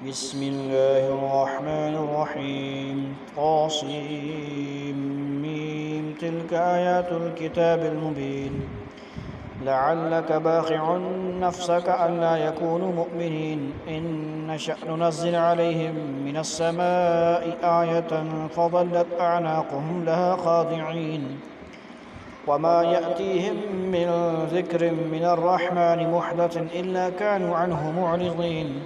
بسم الله الرحمن الرحيم طاسيم تلك آيات الكتاب المبين لعلك باخع نفسك ألا يكونوا مؤمنين إن نشأ ننزل عليهم من السماء آية فظلت أعناقهم لها خاضعين وما يأتيهم من ذكر من الرحمن محدث إلا كانوا عنه معرضين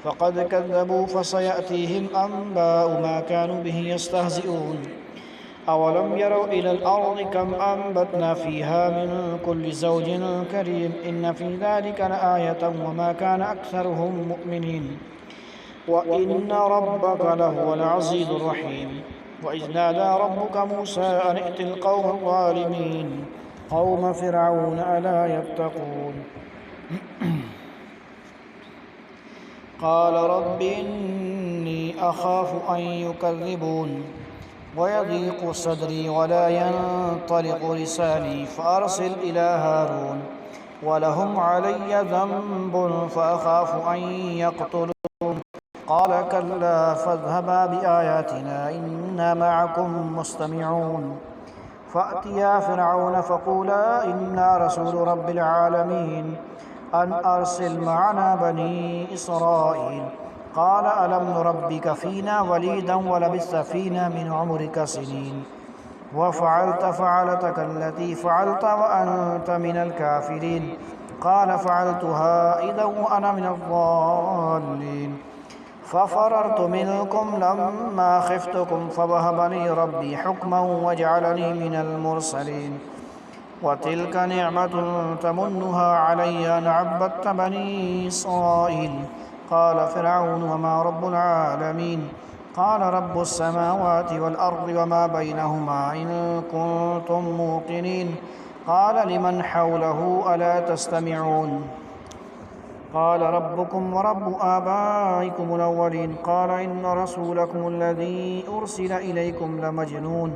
فقد كذبوا فسيأتيهم أنباء ما كانوا به يستهزئون أولم يروا إلى الأرض كم أنبتنا فيها من كل زوج كريم إن في ذلك لآية وما كان أكثرهم مؤمنين وإن ربك لهو العزيز الرحيم وإذ نادى ربك موسى أن ائت القوم الظالمين قوم فرعون ألا يتقون قال رب إني أخاف أن يكذبون ويضيق صدري ولا ينطلق لساني فأرسل إلى هارون ولهم علي ذنب فأخاف أن يقتلون قال كلا فاذهبا بآياتنا إنا معكم مستمعون فأتيا فرعون فقولا إنا رسول رب العالمين أن أرسل معنا بني إسرائيل قال ألم نربك فينا وليدا ولبثت فينا من عمرك سنين وفعلت فعلتك التي فعلت وأنت من الكافرين قال فعلتها إذا وأنا من الضالين ففررت منكم لما خفتكم فوهب لي ربي حكما وجعلني من المرسلين وتلك نعمة تمنها علي أن عبدت بني إسرائيل قال فرعون وما رب العالمين قال رب السماوات والأرض وما بينهما إن كنتم موقنين قال لمن حوله ألا تستمعون قال ربكم ورب آبائكم الأولين قال إن رسولكم الذي أرسل إليكم لمجنون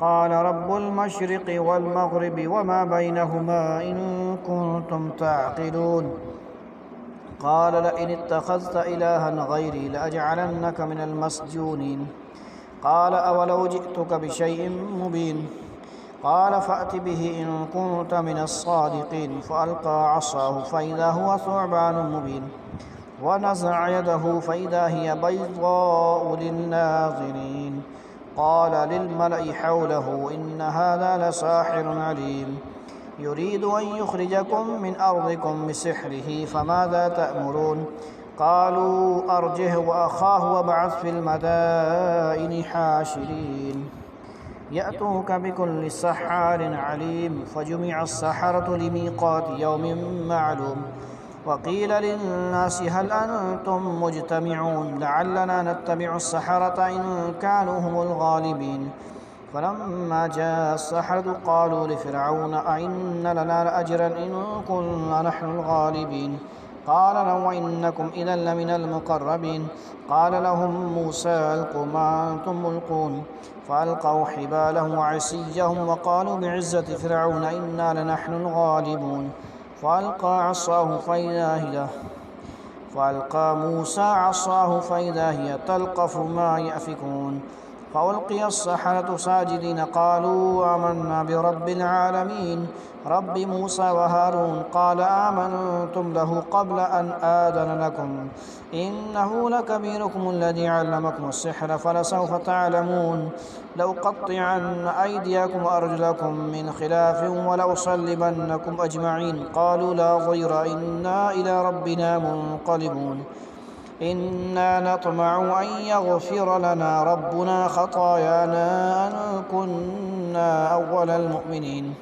قال رب المشرق والمغرب وما بينهما إن كنتم تعقلون قال لئن اتخذت إلها غيري لأجعلنك من المسجونين قال أولو جئتك بشيء مبين قال فأت به إن كنت من الصادقين فألقى عصاه فإذا هو ثعبان مبين ونزع يده فإذا هي بيضاء للناظرين قال للملأ حوله إن هذا لساحر عليم يريد أن يخرجكم من أرضكم بسحره فماذا تأمرون قالوا أرجه وأخاه وابعث في المدائن حاشرين يأتوك بكل سحار عليم فجمع السحرة لميقات يوم معلوم وقيل للناس هل أنتم مجتمعون لعلنا نتبع السحرة إن كانوا هم الغالبين فلما جاء السحرة قالوا لفرعون أئن لنا لأجرا إن كنا نحن الغالبين قال لهم وإنكم إذا لمن المقربين قال لهم موسى ألقوا ما أنتم ملقون فألقوا حبالهم وعصيهم وقالوا بعزة فرعون إنا لنحن الغالبون فألقى موسى عصاه فإذا هي تلقف ما يأفكون فألقي السحرة ساجدين قالوا آمنا برب العالمين رب موسى وهارون قال آمنتم له قبل أن آذن لكم إنه لكبيركم الذي علمكم السحر فلسوف تعلمون لأقطعن أيديكم وأرجلكم من خلاف ولأصلبنكم أجمعين قالوا لا ضير إنا إلى ربنا منقلبون إنا نطمع أن يغفر لنا ربنا خطايانا أن كنا أول المؤمنين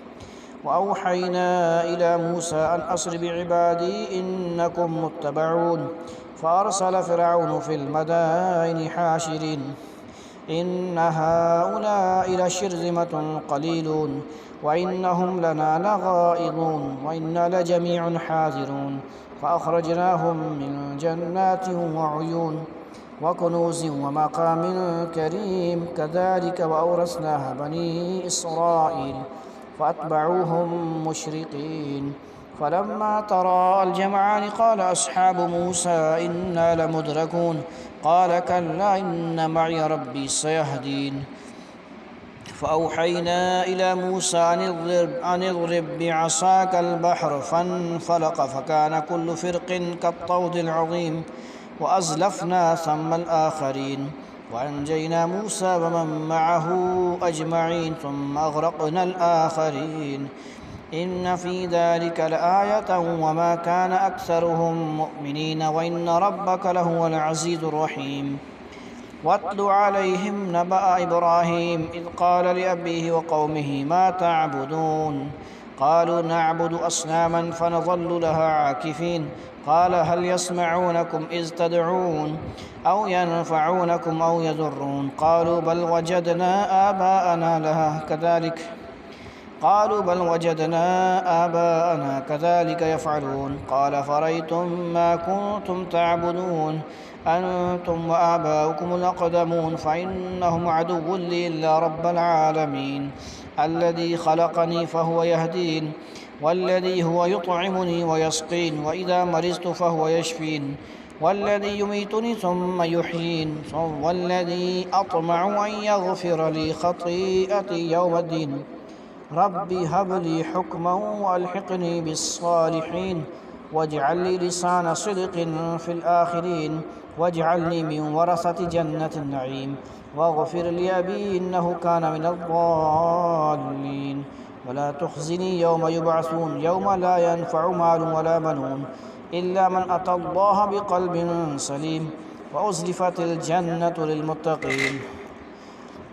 وأوحينا إلى موسى أن أسر بعبادي إنكم متبعون فأرسل فرعون في المدائن حاشرين إن هؤلاء لشرذمة قليلون وإنهم لنا لغائظون وإنا لجميع حاذرون فأخرجناهم من جنات وعيون وكنوز ومقام كريم كذلك وأورثناها بني إسرائيل فأتبعوهم مشرقين فلما تراءى الجمعان قال أصحاب موسى إنا لمدركون قال كلا إن معي ربي سيهدين فأوحينا إلى موسى أن اضرب بعصاك البحر فانفلق فكان كل فرق كالطود العظيم وأزلفنا ثم الآخرين وأنجينا موسى ومن معه أجمعين ثم أغرقنا الآخرين إن في ذلك لآية وما كان أكثرهم مؤمنين وإن ربك لهو العزيز الرحيم واتل عليهم نبأ إبراهيم إذ قال لأبيه وقومه ما تعبدون قالوا نعبد أصناما فنظل لها عاكفين قال هل يسمعونكم إذ تدعون أو ينفعونكم أو يضرون قالوا بل وجدنا آباءنا كذلك يفعلون قال فرأيتم ما كنتم تعبدون أنتم وآباؤكم الأقدمون فإنهم عدو لي إلا رب العالمين الذي خلقني فهو يهدين والذي هو يطعمني ويسقين وإذا مرضت فهو يشفين والذي يميتني ثم يحيين والذي أطمع أن يغفر لي خطيئتي يوم الدين ربي هب لي حكما وألحقني بالصالحين واجعل لي لسان صدق في الآخرين واجعلني من ورثة جنة النعيم واغفر لأبي إنه كان من الضالين ولا تخزني يوم يبعثون يوم لا ينفع مال ولا بنون إلا من أتى الله بقلب سليم وأزلفت الجنة للمتقين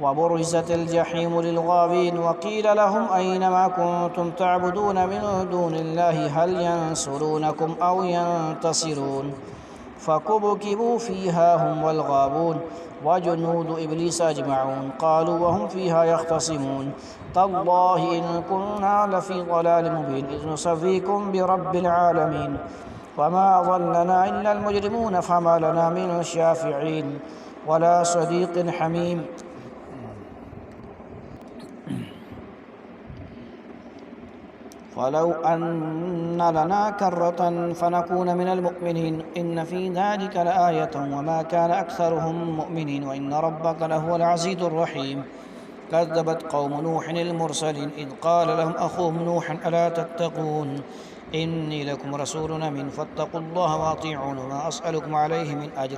وبرزت الجحيم للغاوين وقيل لهم أين ما كنتم تعبدون من دون الله هل ينصرونكم أو ينتصرون فكبكبوا فيها هم والغاوون وجنود إبليس أجمعون قالوا وهم فيها يختصمون تالله إن كنا لفي ضلال مبين إذ نسويكم برب العالمين وما أضلنا إلا المجرمون فما لنا من شافعين ولا صديق حميم ولو أن لنا كرة فنكون من المؤمنين إن في ذلك لآية وما كان أكثرهم مؤمنين وإن ربك لهو العزيز الرحيم كذبت قوم نوح المرسلين إذ قال لهم أخوهم نوح ألا تتقون إني لكم رسول أمين فاتقوا الله وأطيعون وما أسألكم عليه من أجر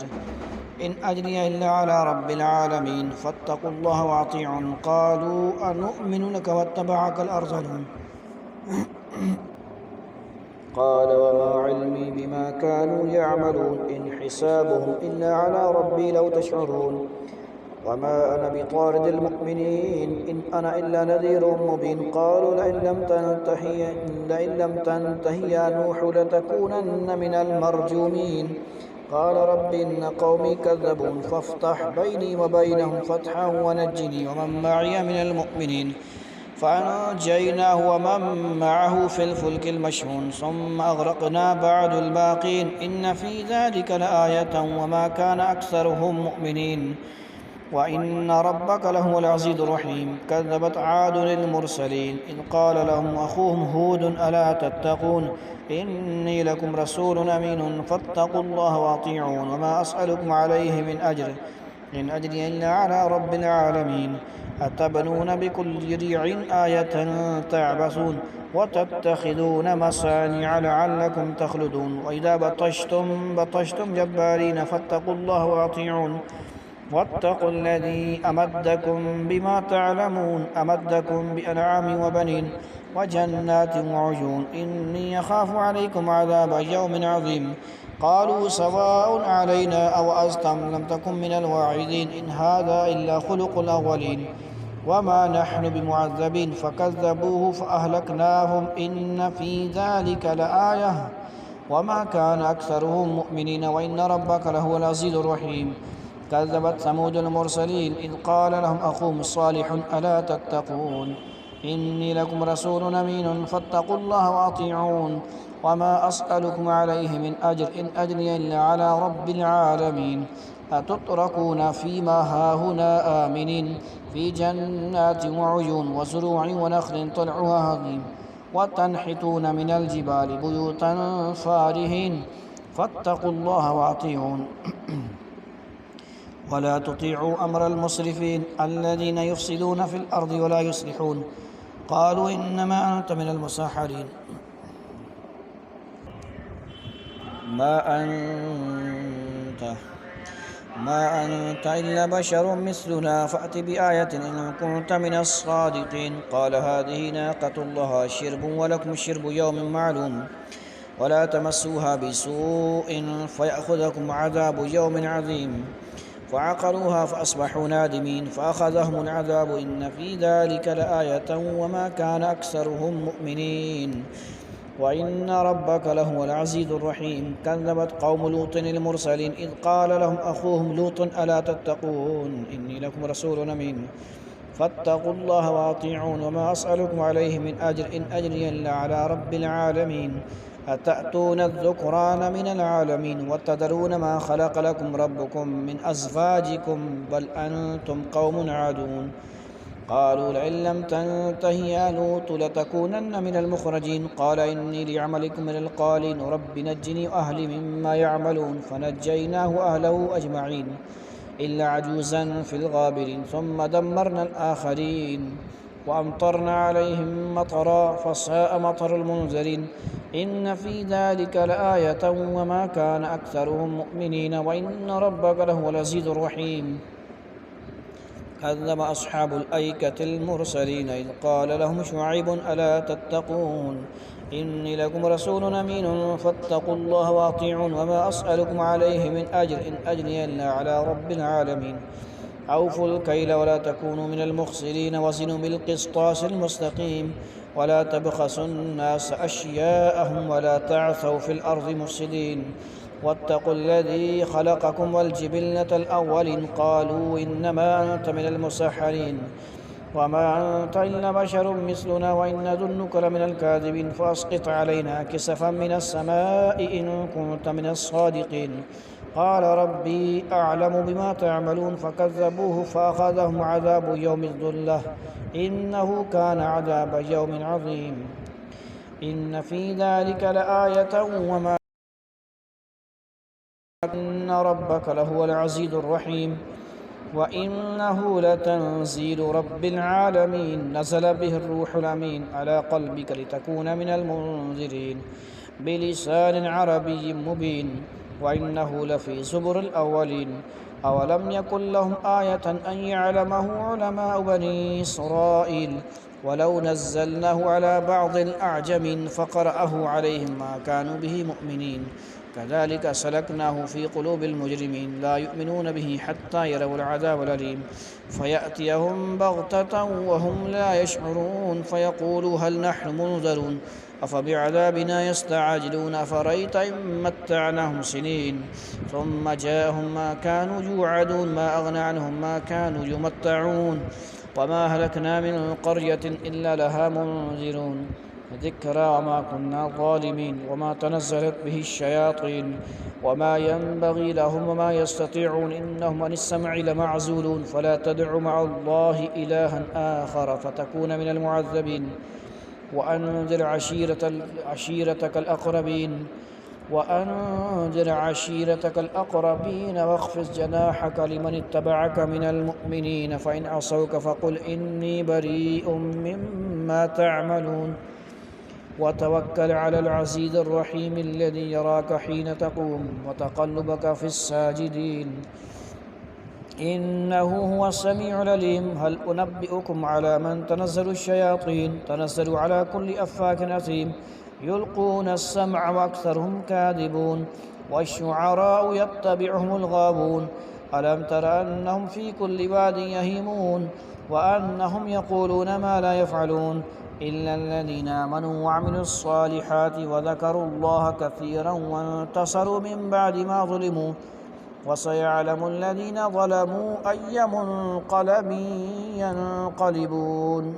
إن أجري إلا على رب العالمين فاتقوا الله وأطيعون قالوا أنؤمن لك واتبعك الأرذلون قال وما علمي بما كانوا يعملون إن حسابهم إلا على ربي لو تشعرون وما أنا بطارد المؤمنين إن أنا إلا نذير مبين قالوا لئن لم تنته يا نوح لتكونن من المرجومين قال رب إن قومي كذبون فافتح بيني وبينهم فتحا ونجني ومن معي من المؤمنين فأنجيناه ومن معه في الفلك المشحون ثم أغرقنا بعد الباقين إن في ذلك لآية وما كان أكثرهم مؤمنين وإن ربك لهو العزيز الرحيم كذبت عاد للمرسلين إذ قال لهم أخوهم هود ألا تتقون إني لكم رسول أمين فاتقوا الله وأطيعون وما أسألكم عليه من أجر إن أجري إلا على رب العالمين أتبنون بكل ريع آية تعبثون وتتخذون مصانع لعلكم تخلدون وإذا بطشتم جبارين فاتقوا الله وأطيعون واتقوا الذي أمدكم بما تعلمون أمدكم بأنعام وبنين وجنات وعيون إني أخاف عليكم عذاب يوم عظيم قالوا سواء علينا أوعظت أم لم تكن من الواعظين إن هذا إلا خلق الأولين وما نحن بمعذبين فكذبوه فأهلكناهم إن في ذلك لآية وما كان أكثرهم مؤمنين وإن ربك لهو العزيز الرحيم كذبت ثمود المرسلين إذ قال لهم أخوهم صالح ألا تتقون إني لكم رسول أمين فاتقوا الله وأطيعون وما أسألكم عليه من أجر إن أجري إلا على رب العالمين أتتركون فيما هاهنا آمنين في جنات وعيون وزروع ونخل طلعها هضيم وتنحتون من الجبال بيوتا فارهين فاتقوا الله وأطيعون ولا تطيعوا أمر المسرفين الذين يفسدون في الأرض ولا يصلحون قالوا إنما أنت من المسحرين ما أنت إلا بشر مثلنا فأت بآية إن كنت من الصادقين قال هذه ناقة الله شرب ولكم شرب يوم معلوم ولا تمسوها بسوء فيأخذكم عذاب يوم عظيم فعقروها فأصبحوا نادمين فأخذهم العذاب إن في ذلك لآية وما كان أكثرهم مؤمنين وإن ربك لهو العزيز الرحيم كذبت قوم لوط المرسلين إذ قال لهم أخوهم لوط ألا تتقون إني لكم رسول أمين فاتقوا الله وأطيعون وما أسألكم عليه من أجر إن أجري إلا على رب العالمين أتأتون الذكران من العالمين وتذرون ما خلق لكم ربكم من أزواجكم بل أنتم قوم عادون قالوا لئن لم تنته يا لوط لتكونن من المخرجين قال إني لعملكم من القالين رب نجني وأهلي مما يعملون فنجيناه وأهله أجمعين إلا عجوزا في الغابرين ثم دمرنا الآخرين وأمطرنا عليهم مطرا فساء مطر المنذرين إن في ذلك لآية وما كان أكثرهم مؤمنين وإن ربك لهو العزيز الرحيم كذب أصحاب الأيكة المرسلين إذ قال لهم شعيب ألا تتقون إني لكم رسول أمين فاتقوا الله وأطيعون وما أسألكم عليه من أجر إن أجري إلا على رب العالمين أوفوا الكيل ولا تكونوا من المخسرين وزنوا بالقسطاس المستقيم ولا تبخسوا الناس أشياءهم ولا تعثوا في الأرض مفسدين واتقوا الذي خلقكم والجبلة الأولين قالوا إنما أنت من المسحرين وما أنت إلا بشر مثلنا وإن نظنك لمن الكاذبين فأسقط علينا كسفا من السماء إن كنت من الصادقين قال ربي أعلم بما تعملون فكذبوه فأخذهم عذاب يوم الظلة إنه كان عذاب يوم عظيم إن في ذلك لآية وما إن ربك لهو العزيز الرحيم وإنه لتنزيل رب العالمين نزل به الروح الأمين على قلبك لتكون من المنذرين بلسان عربي مبين وإنه لفي زبر الأولين أولم يكن لهم آية أن يعلمه علماء بني إسرائيل ولو نزلناه على بعض الأعجمين فقرأه عليهم ما كانوا به مؤمنين كذلك سلكناه في قلوب المجرمين لا يؤمنون به حتى يروا العذاب الأليم فيأتيهم بغتة وهم لا يشعرون فيقولوا هل نحن منذرون أفبعذابنا يستعجلون أفرأيت إن متعناهم سنين ثم جاءهم ما كانوا يوعدون ما أغنى عنهم ما كانوا يمتعون وما أهلكنا من قرية إلا لها منذرون ذكرى وما كنا ظالمين وما تنزلت به الشياطين وما ينبغي لهم وما يستطيعون إنهم عن السمع لمعزولون فلا تدع مع الله إلها آخر فتكون من المعذبين وأنذر عشيرتك الأقربين واخفض جناحك لمن اتبعك من المؤمنين فإن عصوك فقل إني بريء مما تعملون وتوكل على العزيز الرحيم الذي يراك حين تقوم وتقلبك في الساجدين إنه هو السميع العليم هل أنبئكم على من تنزل الشياطين تنزل على كل أفاك أثيم يلقون السمع وأكثرهم كاذبون والشعراء يتبعهم الغاوون ألم تر أنهم في كل واد يهيمون وأنهم يقولون ما لا يفعلون إلا الذين آمنوا وعملوا الصالحات وذكروا الله كثيرا وانتصروا من بعد ما ظلموا وسيعلم الذين ظلموا أي منقلب ينقلبون